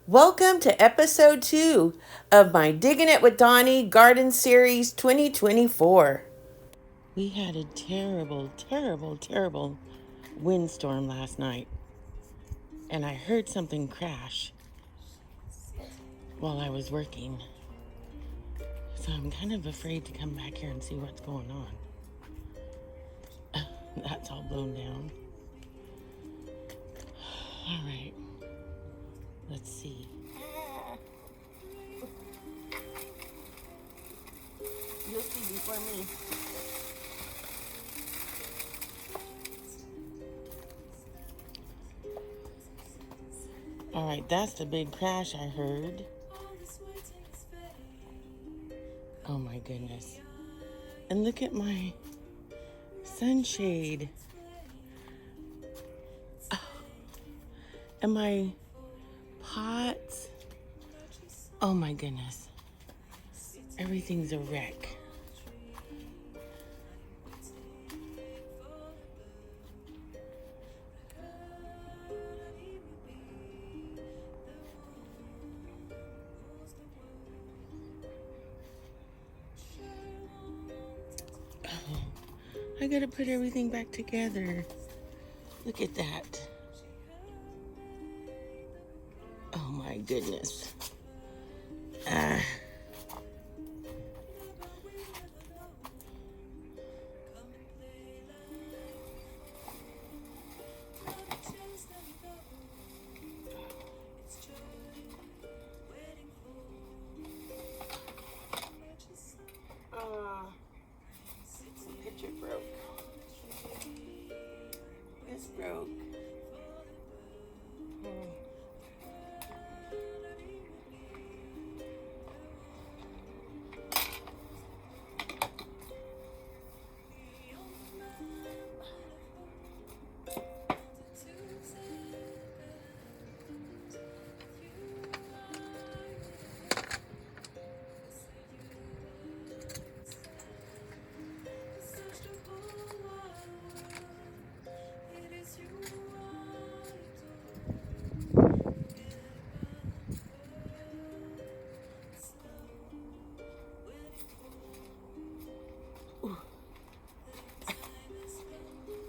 Welcome to episode 2 of my Digging It with Dawnie Garden Series 2024. We had a terrible windstorm last night, and I heard something crash while I was working. So I'm kind of afraid to come back here and see what's going on. That's all blown down. All right, let's see. You'll see before me. All right, that's the big crash I heard. Oh my goodness. And look at my sunshade. Oh, and my pots. Oh my goodness. Everything's a wreck. I gotta put everything back together. Look at that. Oh my goodness. Ah. The picture broke. This broke.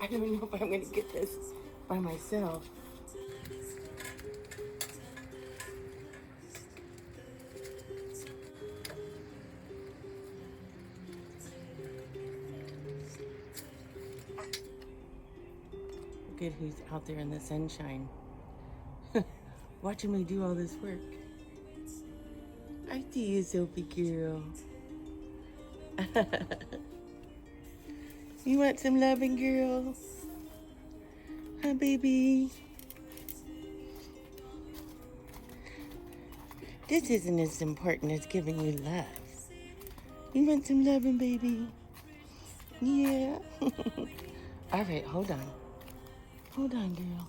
I don't know if I'm gonna get this by myself. Look at who's out there in the sunshine. Watching me do all this work. I see you, Sophie girl. You want some loving, girl? Huh, baby? This isn't as important as giving you love. You want some loving, baby? Yeah. All right, hold on. Hold on, girl.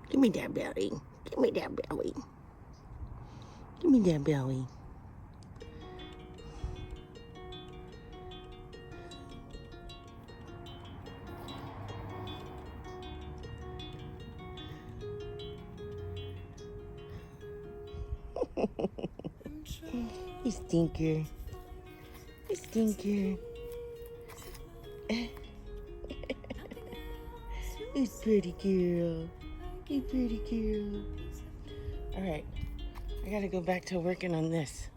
Give me that belly. Give me that belly. Give me that belly. You stinker. You stinker. You pretty girl. You pretty girl. All right. I gotta go back to working on this.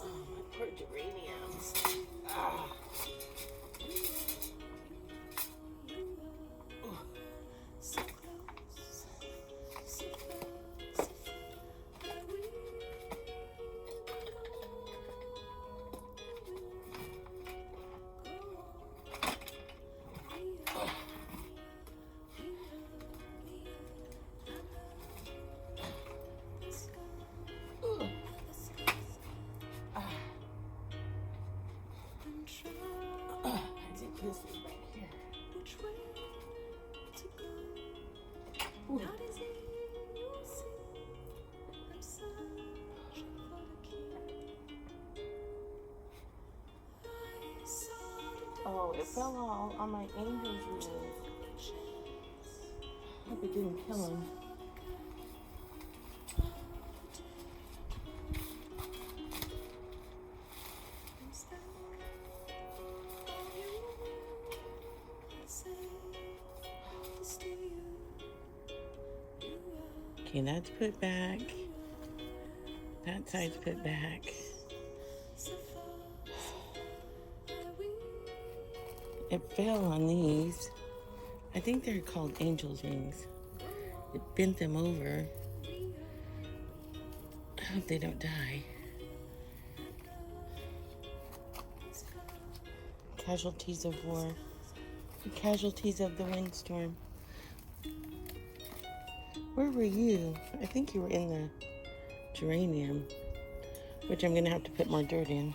Oh, my poor geraniums. Ah. Kiss it right here. Ooh. Oh, it fell all on my angel's wings. Hope it didn't kill him. Okay, that's put back. That side's put back. It fell on these. I think they're called angel's wings. It bent them over. I hope they don't die. Casualties of war. Casualties of the windstorm. Where were you? I think you were in the geranium, which I'm gonna have to put more dirt in.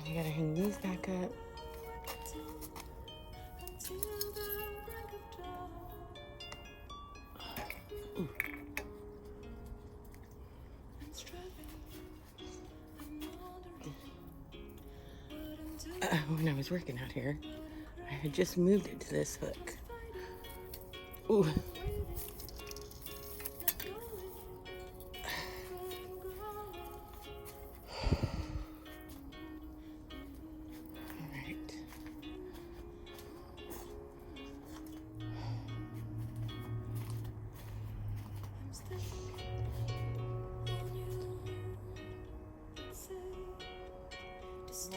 I gotta hang these back up. When I was working out here, I had just moved it to this hook. Ooh.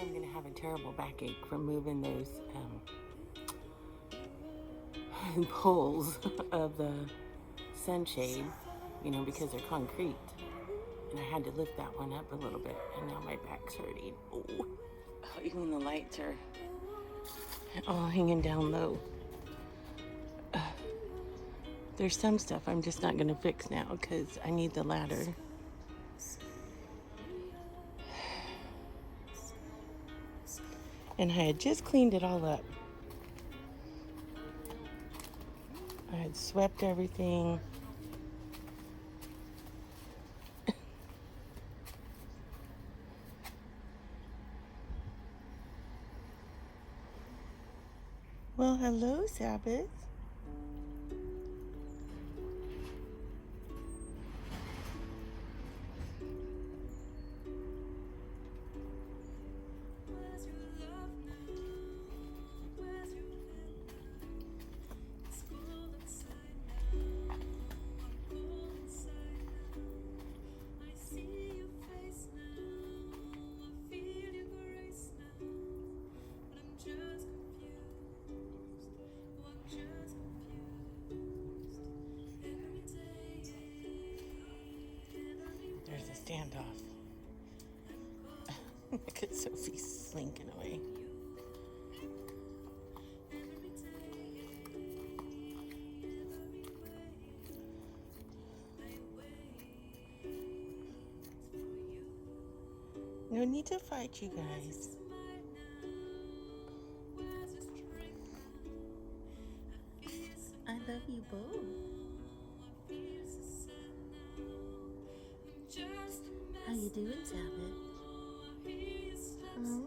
I'm gonna have a terrible backache from moving those poles of the sunshade, you know, because they're concrete. And I had to lift that one up a little bit, and now my back's hurting. Oh, even the lights are all hanging down low. There's some stuff I'm just not gonna fix now because I need the ladder. And I had just cleaned it all up. I had swept everything. Well, hello, Sabbath. There's a standoff. Look at Sophie slinking away. No need to fight, you guys. I love you both. How you doing, Sabbath? Huh?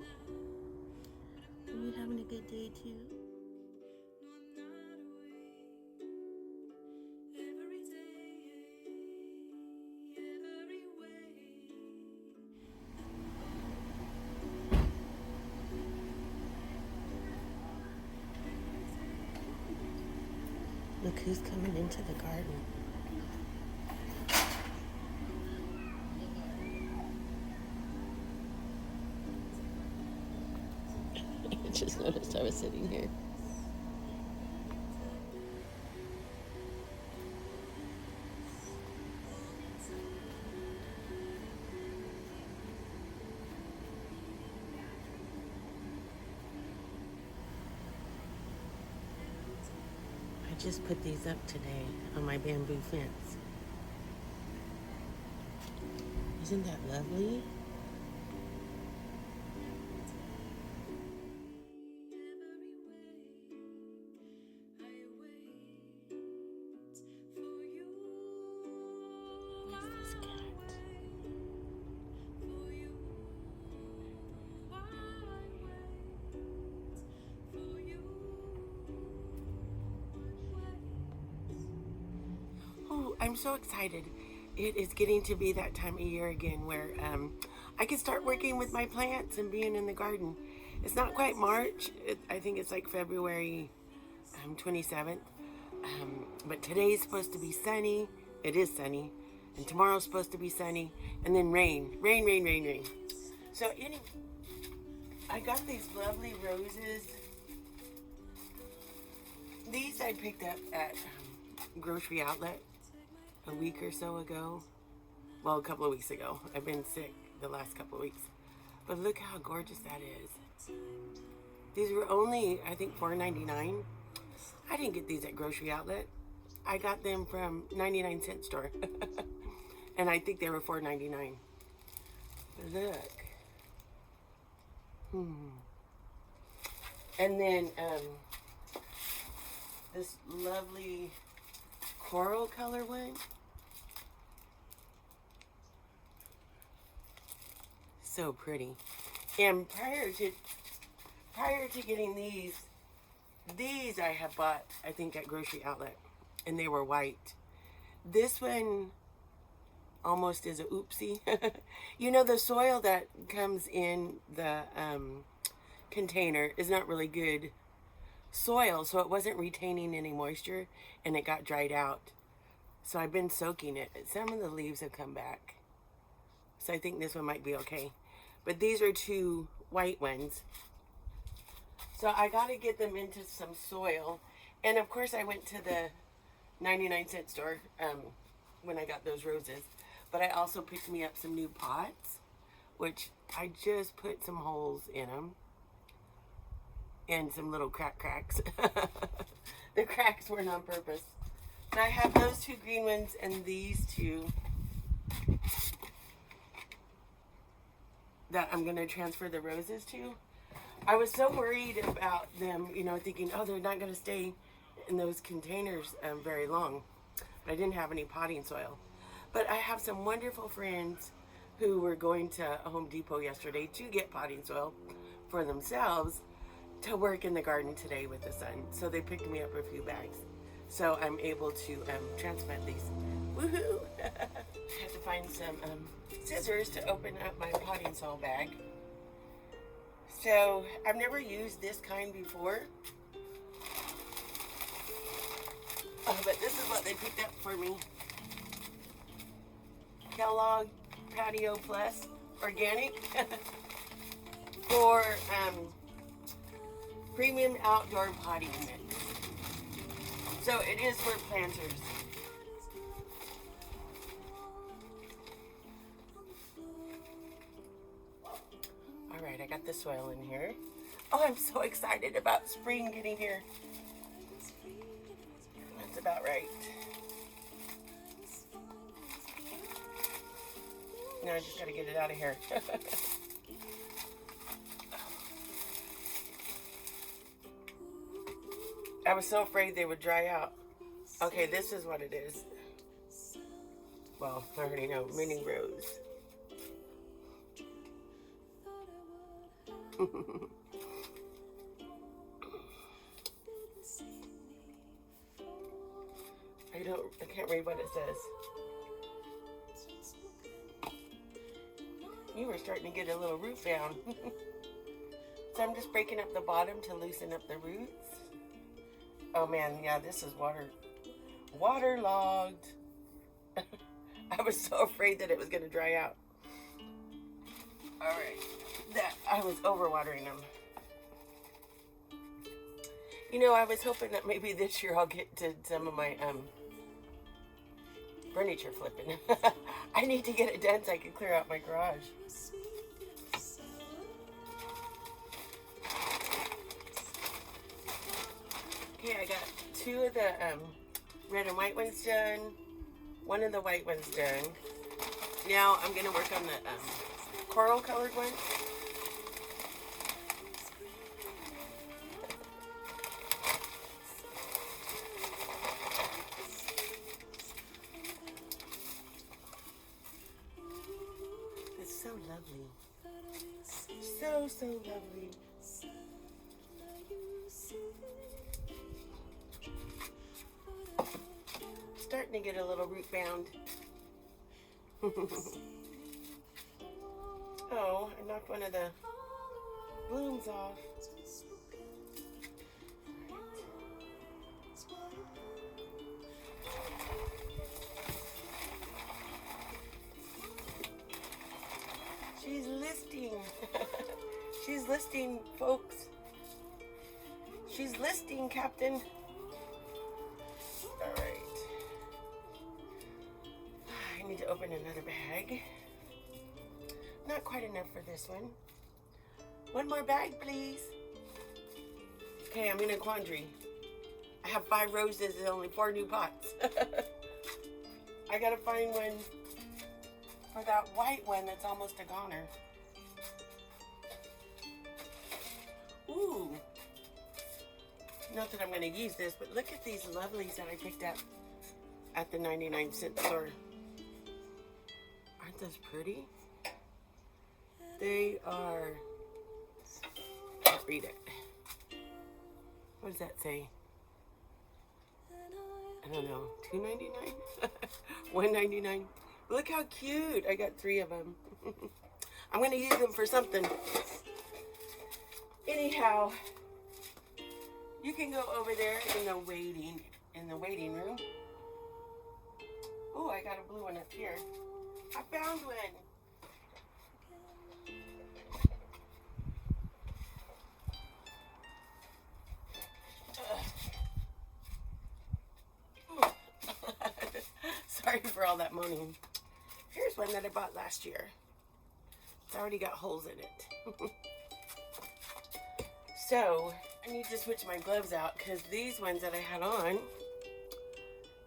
Are you having a good day too? Look who's coming into the garden. I just noticed I was sitting here. I just put these up today on my bamboo fence. Isn't that lovely? I'm so excited. It is getting to be that time of year again where I can start working with my plants and being in the garden. It's not quite March. I think it's like February 27th. But today's supposed to be sunny. It is sunny. And tomorrow's supposed to be sunny. And then rain. Rain, rain, rain, rain. So anyway, I got these lovely roses. These I picked up at grocery outlet a week or so ago. Well, a couple of weeks ago. I've been sick the last couple of weeks. But look how gorgeous that is. These were only, I think, $4.99. I didn't get these at grocery outlet. I got them from 99-cent store. And I think they were $4.99. Look. And then this lovely coral color one. So pretty. And prior to getting these I have bought, I think, at grocery outlet, and they were white. This one almost is a oopsie. You know, the soil that comes in the container is not really good soil, so it wasn't retaining any moisture, and it got dried out. So I've been soaking it. Some of the leaves have come back, so I think this one might be okay. But these are two white ones. So I got to get them into some soil. And of course I went to the 99-cent store when I got those roses. But I also picked me up some new pots, which I just put some holes in them. And some little cracks. The cracks weren't on purpose. But I have those two green ones and these two that I'm going to transfer the roses to. I was so worried about them, you know, thinking, oh, they're not going to stay in those containers very long. But I didn't have any potting soil. But I have some wonderful friends who were going to Home Depot yesterday to get potting soil for themselves to work in the garden today with the sun. So they picked me up a few bags. So I'm able to transplant these. Woohoo! I had to find some scissors to open up my potting soil bag. So I've never used this kind before. But this is what they picked up for me. Kellogg Patio Plus Organic for premium outdoor potting mix. So it is for planters. Alright, I got the soil in here. Oh, I'm so excited about spring getting here. That's about right. Now I just gotta get it out of here. I was so afraid they would dry out. Okay, this is what it is. Well, I already know, mini rose. I can't read what it says. You were starting to get a little root down. So I'm just breaking up the bottom to loosen up the roots. Oh man, yeah, this is waterlogged. I was so afraid that it was going to dry out. Alright, that I was overwatering them. You know, I was hoping that maybe this year I'll get to some of my furniture flipping. I need to get it done so I can clear out my garage. Okay, I got two of the red and white ones done. One of the white ones done. Now I'm going to work on the coral colored one. It's so lovely. So lovely. starting to get a little root bound. Oh, I knocked one of the blooms off. She's listing. She's listing, folks. She's listing, Captain. All right. I need to open another bag. Not quite enough for this one. One more bag, please. Okay, I'm in a quandary. I have 5 roses and only 4 new pots. I gotta find one for that white one that's almost a goner. Ooh. Not that I'm gonna use this, but look at these lovelies that I picked up at the 99-cent store. Aren't those pretty? They are, let's read it. What does that say? I don't know, $2.99? $1.99? Look how cute. I got 3 of them. I'm going to use them for something. Anyhow, you can go over there in the waiting room. Oh, I got a blue one up here. I found one. Sorry for all that moaning. Here's one that I bought last year. It's already got holes in it. So, I need to switch my gloves out because these ones that I had on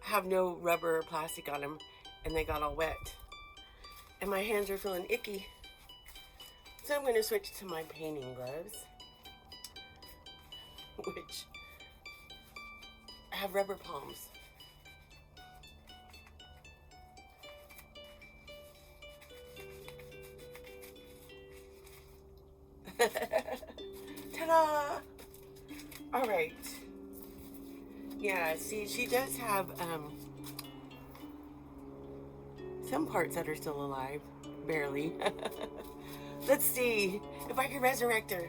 have no rubber or plastic on them and they got all wet. And my hands are feeling icky. So I'm going to switch to my painting gloves, which have rubber palms. Ta-da! All right. Yeah, see, she does have some parts that are still alive, barely. Let's see if I can resurrect her.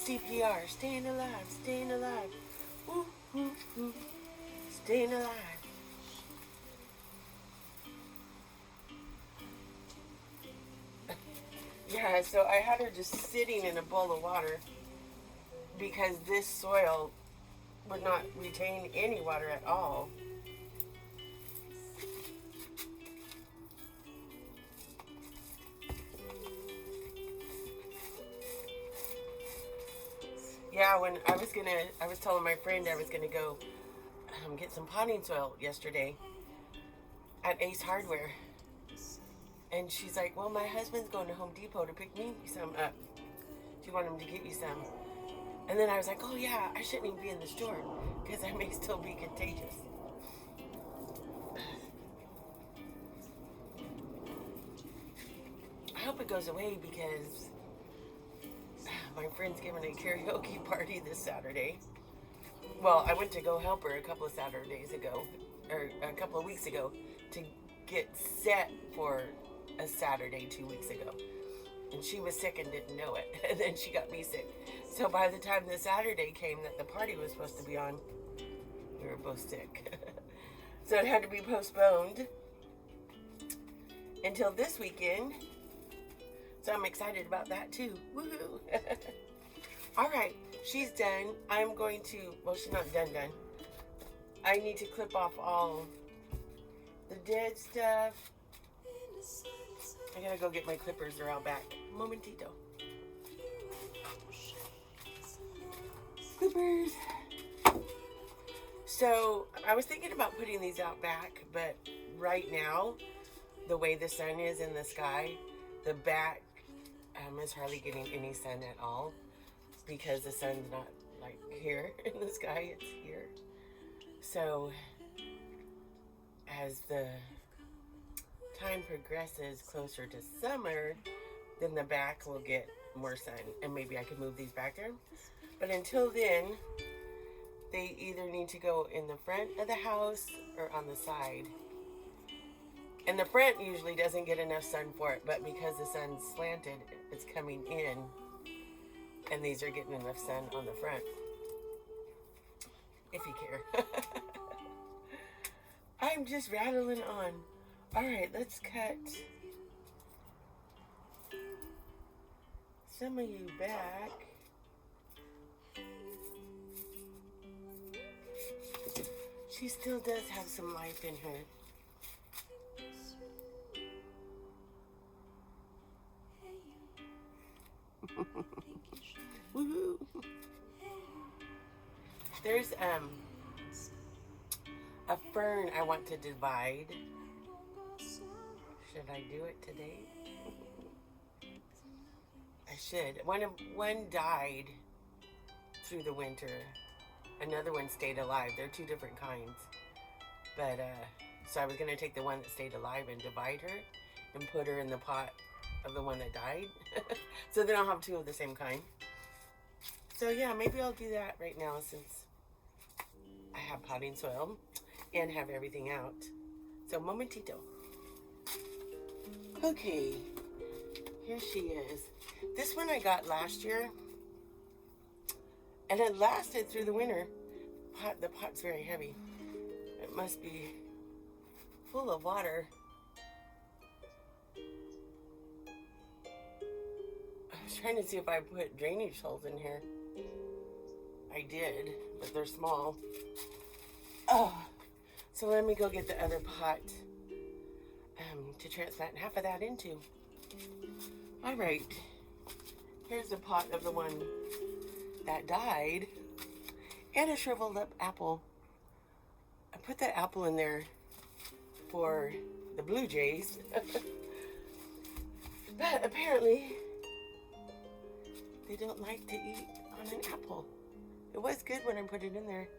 CPR, staying alive, staying alive. Woo, woo, woo. Staying alive. Yeah, so I had her just sitting in a bowl of water because this soil would not retain any water at all. Yeah, when I was telling my friend I was gonna go get some potting soil yesterday at Ace Hardware. And she's like, well, my husband's going to Home Depot to pick me some up. Do you want him to get you some? And then I was like, oh yeah, I shouldn't even be in the store because I may still be contagious. I hope it goes away because my friend's giving a karaoke party this Saturday. Well, I went to go help her a couple of Saturdays ago, or a couple of weeks ago, to get set for a Saturday 2 weeks ago. And she was sick and didn't know it. And then she got me sick. So by the time the Saturday came that the party was supposed to be on, we were both sick. So it had to be postponed until this weekend. So I'm excited about that too. Woohoo! All right, she's done. I'm going to, well, she's not done. I need to clip off all the dead stuff. I gotta go get my clippers. They're out back. Momentito. Clippers. So I was thinking about putting these out back, but right now, the way the sun is in the sky, the back is hardly getting any sun at all because the sun's not like here in the sky, it's here. So as the time progresses closer to summer, then the back will get more sun, and maybe I could move these back there. But until then, they either need to go in the front of the house or on the side. And the front usually doesn't get enough sun for it, but because the sun's slanted, it's coming in, and these are getting enough sun on the front. If you care. I'm just rattling on. All right, let's cut some of you back. She still does have some life in her. Woohoo! There's a fern I want to divide. Should I do it today? I should. One died through the winter. Another one stayed alive. They're two different kinds. But so I was gonna take the one that stayed alive and divide her and put her in the pot of the one that died. So then I'll have two of the same kind. So yeah, maybe I'll do that right now since I have potting soil and have everything out. So momentito. Okay, here she is. This one I got last year, and it lasted through the winter. The pot's very heavy. It must be full of water. I was trying to see if I put drainage holes in here. I did, but they're small. Oh, so let me go get the other pot to transplant half of that into. All right, here's the pot of the one that died and a shriveled up apple. I put that apple in there for the blue jays. But apparently they don't like to eat on an apple. It was good when I put it in there.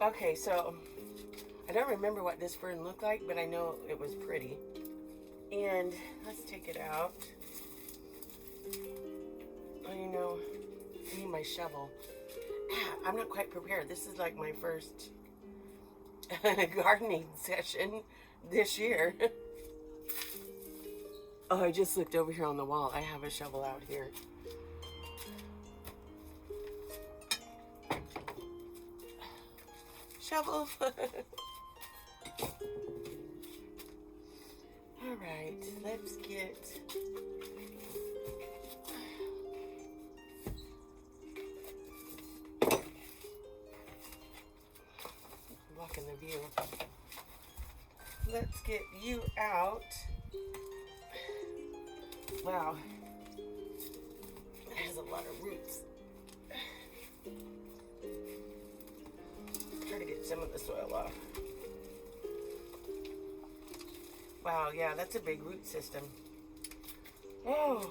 Okay, so I don't remember what this fern looked like, but I know it was pretty. And let's take it out. Oh, you know, I need my shovel. I'm not quite prepared. This is like my first gardening session this year. Oh, I just looked over here on the wall. I have a shovel out here. Shovel. All right, let's get blocking the view. Let's get you out. Wow, it has a lot of roots. Try to get some of the soil off. Wow, yeah, that's a big root system. Oh,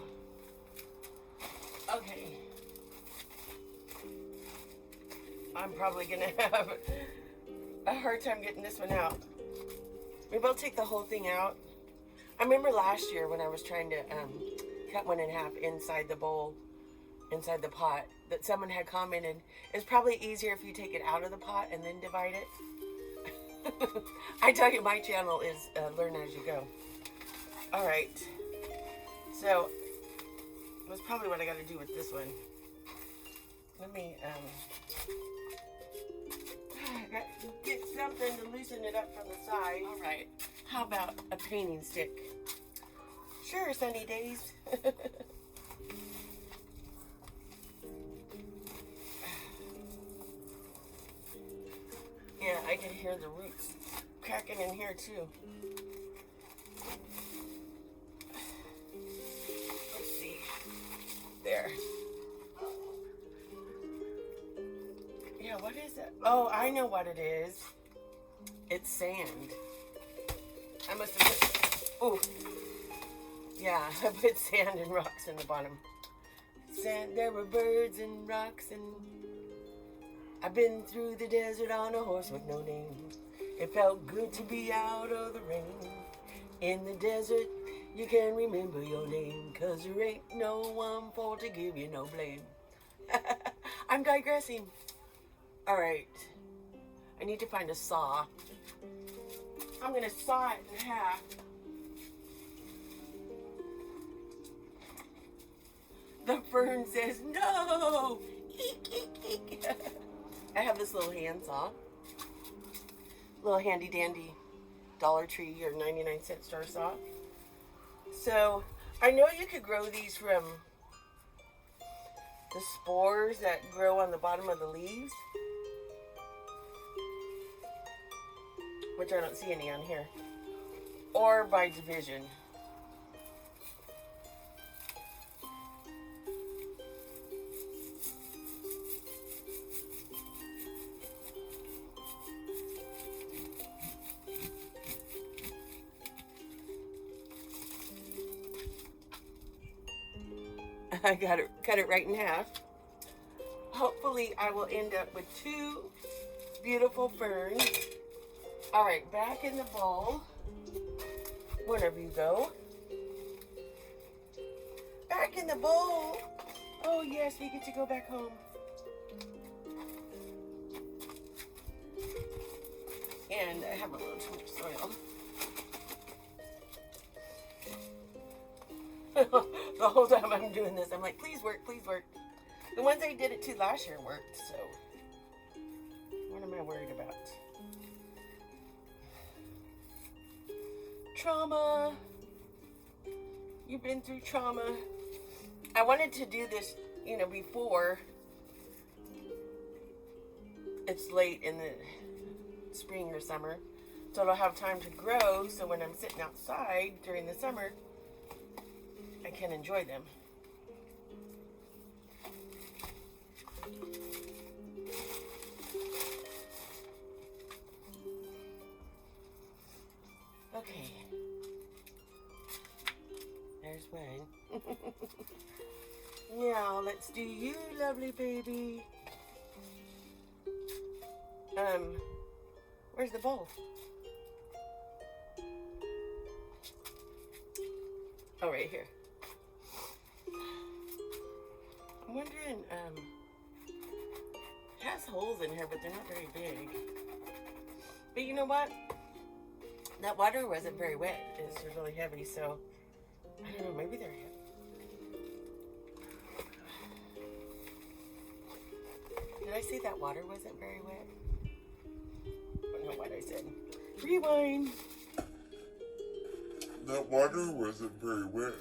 okay. I'm probably gonna have a hard time getting this one out. Maybe I'll take the whole thing out. I remember last year when I was trying to cut one in half inside the bowl, inside the pot, that someone had commented, it's probably easier if you take it out of the pot and then divide it. I tell you, my channel is learn as you go. All right, so that's probably what I got to do with this one. Let me get something to loosen it up from the side. All right, how about a painting stick? Sure, sunny days. Yeah, I can hear the roots cracking in here too. Let's see. There. Yeah, what is it? Oh, I know what it is. It's sand. I must have put... Oh. Yeah, I put sand and rocks in the bottom. Sand, there were birds and rocks and I've been through the desert on a horse with no name. It felt good to be out of the rain. In the desert, you can remember your name, 'cause there ain't no one for to give you no blame. I'm digressing. Alright. I need to find a saw. I'm gonna saw it in half. The fern says no! Eek, eek, eek. I have this little handsaw. Little handy dandy Dollar Tree or 99-cent store saw. So I know you could grow these from the spores that grow on the bottom of the leaves, which I don't see any on here, or by division. I got it, cut it right in half. Hopefully I will end up with two beautiful ferns. All right, back in the bowl. Wherever you go. Back in the bowl. Oh yes, we get to go back home. And I have a little too much soil. The whole time I'm doing this, I'm like, please work, please work. The ones I did it to last year worked, so what am I worried about? Trauma. You've been through trauma. I wanted to do this, before it's late in the spring or summer, so it'll have time to grow, so when I'm sitting outside during the summer, I can enjoy them. Okay. There's one. Now, let's do you, lovely baby. Where's the bowl? Oh, right here. I'm wondering, it has holes in here, but they're not very big. But you know what? That water wasn't very wet. It's really heavy, so I don't know, maybe they're heavy. Did I say that water wasn't very wet? I don't know what I said. Rewind. That water wasn't very wet.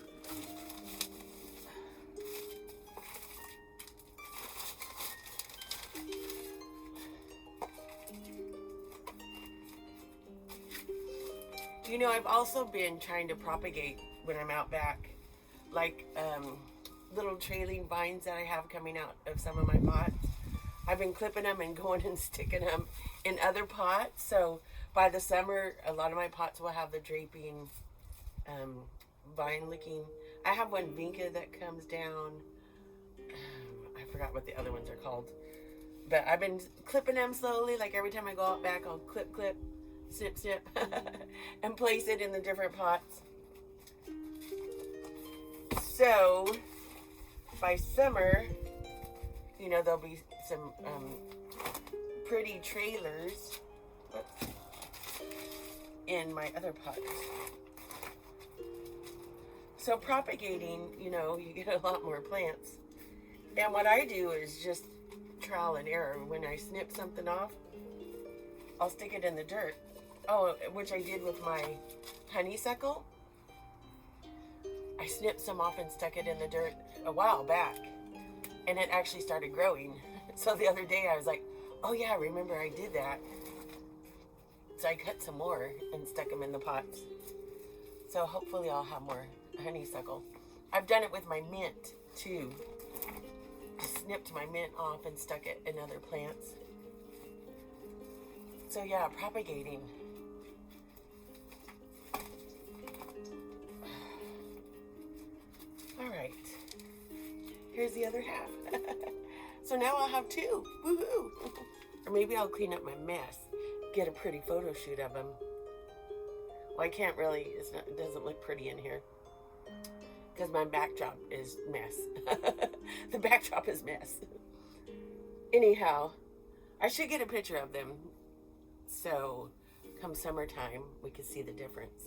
I've also been trying to propagate when I'm out back, like little trailing vines that I have coming out of some of my pots. I've been clipping them and going and sticking them in other pots. So by the summer, a lot of my pots will have the draping vine looking. I have one vinca that comes down. I forgot what the other ones are called. But I've been clipping them slowly. Like every time I go out back, I'll clip, snip, snip, and place it in the different pots. So by summer, there'll be some pretty trailers in my other pots. So propagating, you get a lot more plants. And what I do is just trial and error. When I snip something off, I'll stick it in the dirt. Oh, which I did with my honeysuckle. I snipped some off and stuck it in the dirt a while back. And it actually started growing. So the other day I was like, oh yeah, remember I did that. So I cut some more and stuck them in the pots. So hopefully I'll have more honeysuckle. I've done it with my mint too. Just snipped my mint off and stuck it in other plants. So yeah, propagating. All right. Here's the other half. So now I'll have two. Woohoo! Or maybe I'll clean up my mess. Get a pretty photo shoot of them. Well, I can't really. It doesn't look pretty in here. Because my backdrop is mess. The backdrop is mess. Anyhow, I should get a picture of them. So, come summertime, we can see the difference.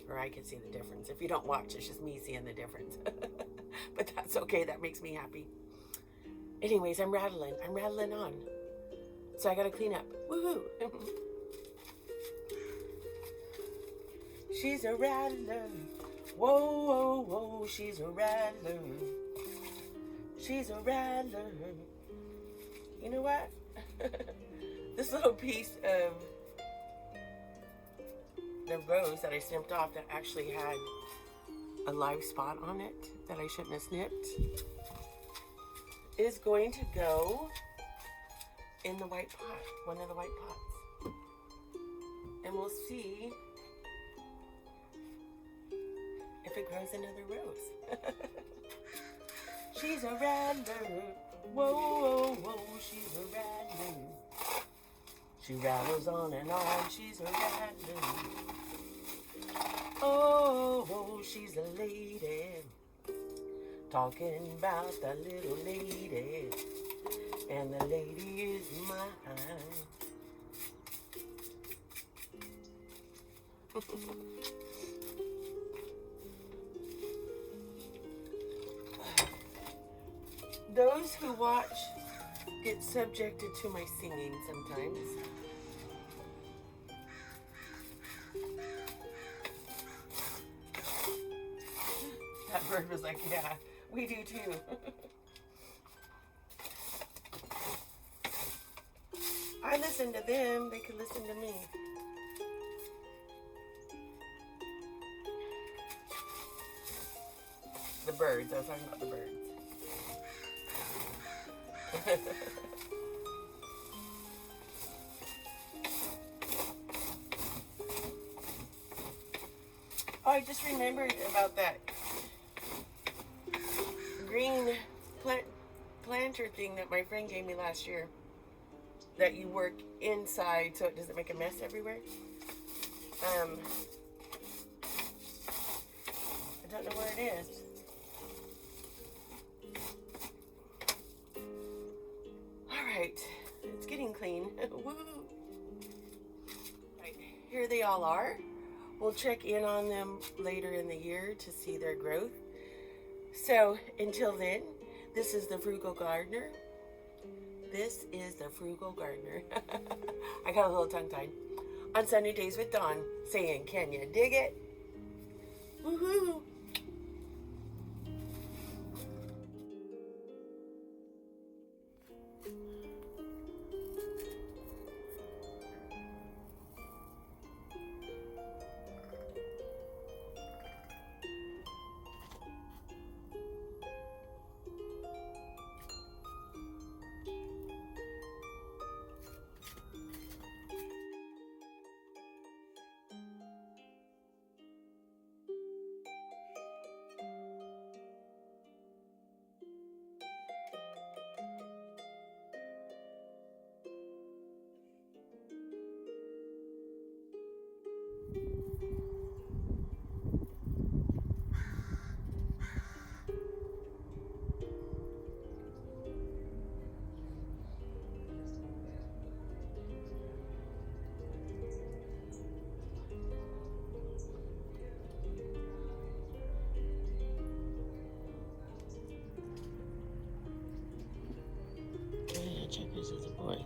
Or I can see the difference. If you don't watch, it's just me seeing the difference. But that's okay. That makes me happy. Anyways, I'm rattling on. So I gotta clean up. Woohoo! She's a rattler. Whoa, whoa, whoa, she's a rattler. She's a rattler. You know what? This little piece of the rose that I snipped off that actually had a live spot on it that I shouldn't have snipped is going to go in the white pot, one of the white pots. And we'll see if it grows another rose. She's a rattler. Whoa, whoa, whoa, she's a rattler. She rattles on and on, she's a rattler. Oh, oh, she's a lady. Talking about the little lady. And the lady is mine. Those who watch get subjected to my singing sometimes. That bird was like, yeah, we do too. I listen to them, they can listen to me. The birds, I was talking about the birds. Oh, I just remembered about that green planter thing that my friend gave me last year. That you work inside so it doesn't make a mess everywhere. I don't know where it is. Alright, it's getting clean. Woo! Right, here they all are. We'll check in on them later in the year to see their growth. So, until then, this is the Frugal Gardener. This is the Frugal Gardener. I got a little tongue-tied. On Sunny Days with Dawn, saying, can you dig it? Woohoo! Check this as a boy.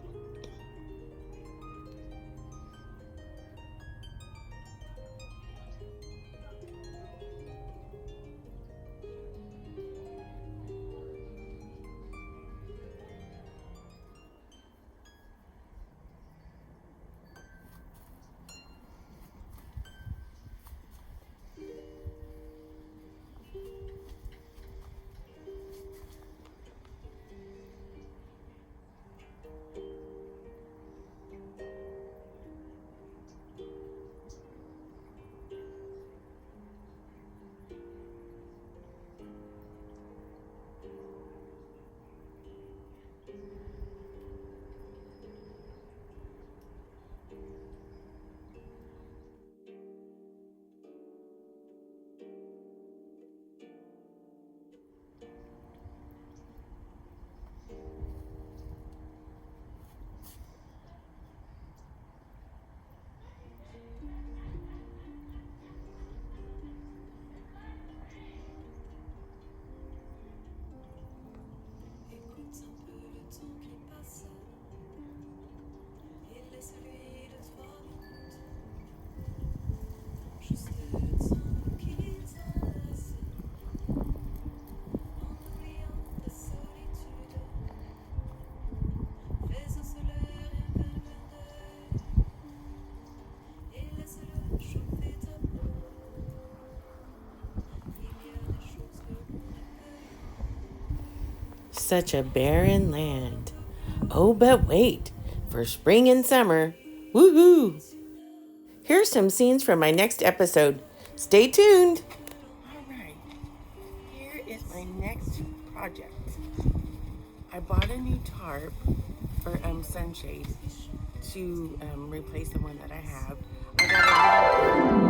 Such a barren land. Oh, but wait, for spring and summer. Woohoo! Here's some scenes from my next episode. Stay tuned. All right, here is my next project. I bought a new tarp or sunshade to replace the one that I have. I got a little